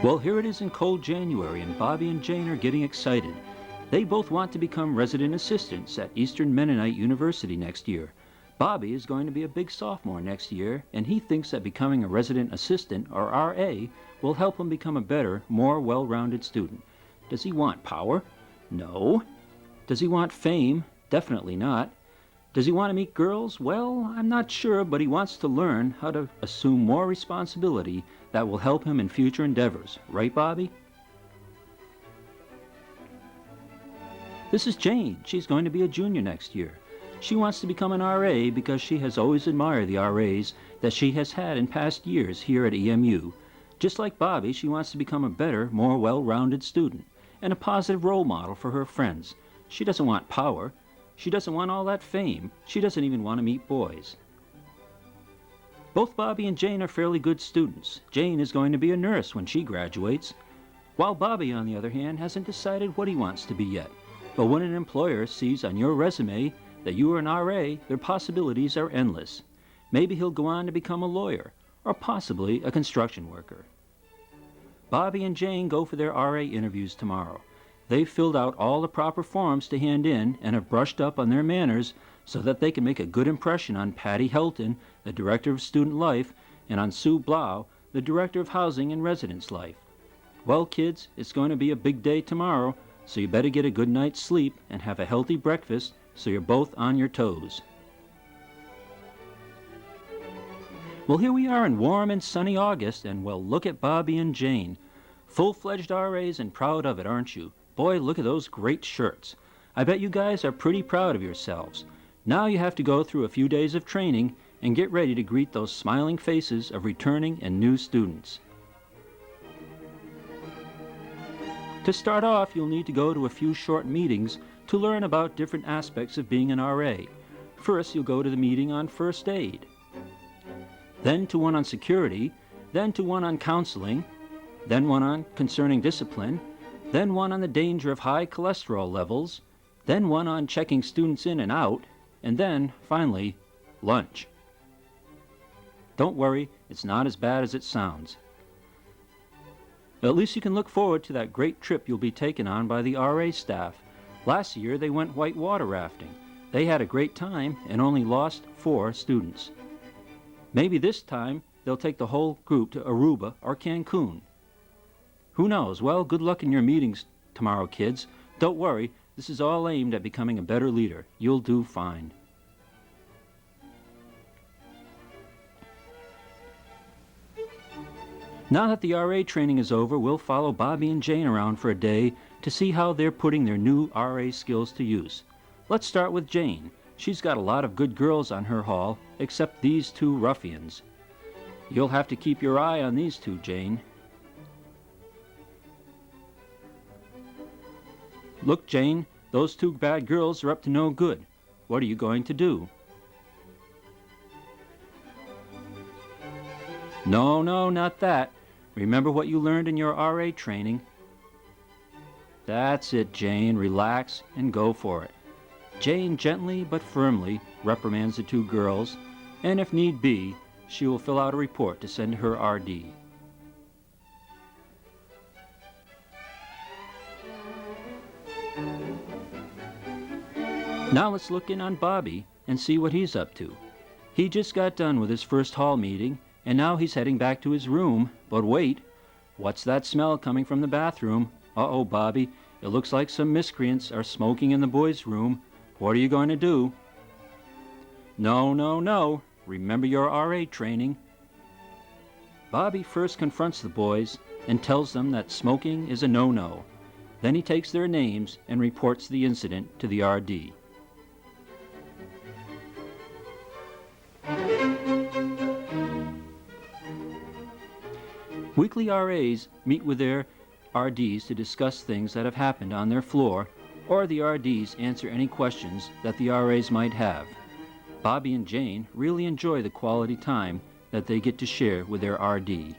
Well, here it is in cold January, and Bobby and Jane are getting excited. They both want to become resident assistants at Eastern Mennonite University next year. Bobby is going to be a big sophomore next year, and he thinks that becoming a resident assistant, or RA, will help him become a better, more well-rounded student. Does he want power? No. Does he want fame? Definitely not. Does he want to meet girls? Well, I'm not sure, but he wants to learn how to assume more responsibility that will help him in future endeavors. Right, Bobby? This is Jane. She's going to be a junior next year. She wants to become an RA because she has always admired the RAs that she has had in past years here at EMU. Just like Bobby, she wants to become a better, more well-rounded student and a positive role model for her friends. She doesn't want power. She doesn't want all that fame. She doesn't even want to meet boys. Both Bobby and Jane are fairly good students. Jane is going to be a nurse when she graduates, while Bobby, on the other hand, hasn't decided what he wants to be yet. But when an employer sees on your resume that you are an RA, their possibilities are endless. Maybe he'll go on to become a lawyer, or possibly a construction worker. Bobby and Jane go for their RA interviews tomorrow. They've filled out all the proper forms to hand in and have brushed up on their manners so that they can make a good impression on Patty Helton, the Director of Student Life, and on Sue Blau, the Director of Housing and Residence Life. Well, kids, it's going to be a big day tomorrow, so you better get a good night's sleep and have a healthy breakfast so you're both on your toes. Well, here we are in warm and sunny August, and well, look at Bobby and Jane. Full-fledged RAs and proud of it, aren't you? Boy, look at those great shirts. I bet you guys are pretty proud of yourselves. Now you have to go through a few days of training and get ready to greet those smiling faces of returning and new students. To start off, you'll need to go to a few short meetings to learn about different aspects of being an RA. First, you'll go to the meeting on first aid, then to one on security, then to one on counseling, then one on concerning discipline, then one on the danger of high cholesterol levels, then one on checking students in and out, and then, finally, lunch. Don't worry, it's not as bad as it sounds. At least you can look forward to that great trip you'll be taken on by the RA staff. Last year they went whitewater rafting. They had a great time and only lost 4 students. Maybe this time they'll take the whole group to Aruba or Cancun. Who knows? Well, good luck in your meetings tomorrow, kids. Don't worry, this is all aimed at becoming a better leader. You'll do fine. Now that the RA training is over, we'll follow Bobby and Jane around for a day to see how they're putting their new RA skills to use. Let's start with Jane. She's got a lot of good girls on her hall, except these 2 ruffians. You'll have to keep your eye on these 2, Jane. Look, Jane, those 2 bad girls are up to no good. What are you going to do? No, not that. Remember what you learned in your RA training. That's it, Jane. Relax and go for it. Jane gently but firmly reprimands the 2 girls, and if need be, she will fill out a report to send to her RD. Now let's look in on Bobby and see what he's up to. He just got done with his first hall meeting, and now he's heading back to his room. But wait, what's that smell coming from the bathroom? Uh-oh, Bobby, it looks like some miscreants are smoking in the boys' room. What are you going to do? No. Remember your RA training. Bobby first confronts the boys and tells them that smoking is a no-no. Then he takes their names and reports the incident to the RD. Weekly RAs meet with their RDs to discuss things that have happened on their floor, or the RDs answer any questions that the RAs might have. Bobby and Jane really enjoy the quality time that they get to share with their RD.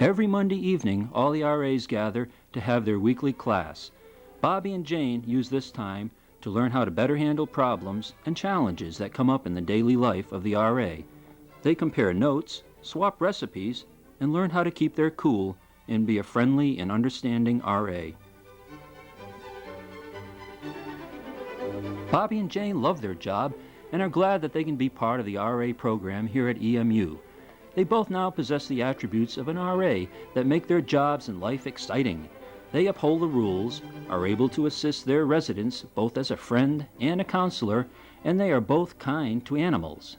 Every Monday evening, all the RAs gather to have their weekly class. Bobby and Jane use this time to learn how to better handle problems and challenges that come up in the daily life of the RA. They compare notes, swap recipes, and learn how to keep their cool and be a friendly and understanding RA. Bobby and Jane love their job and are glad that they can be part of the RA program here at EMU. They both now possess the attributes of an RA that make their jobs and life exciting. They uphold the rules, are able to assist their residents both as a friend and a counselor, and they are both kind to animals.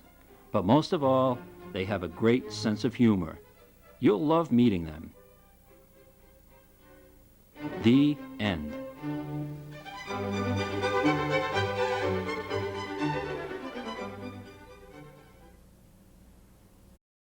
But most of all, they have a great sense of humor. You'll love meeting them. The end.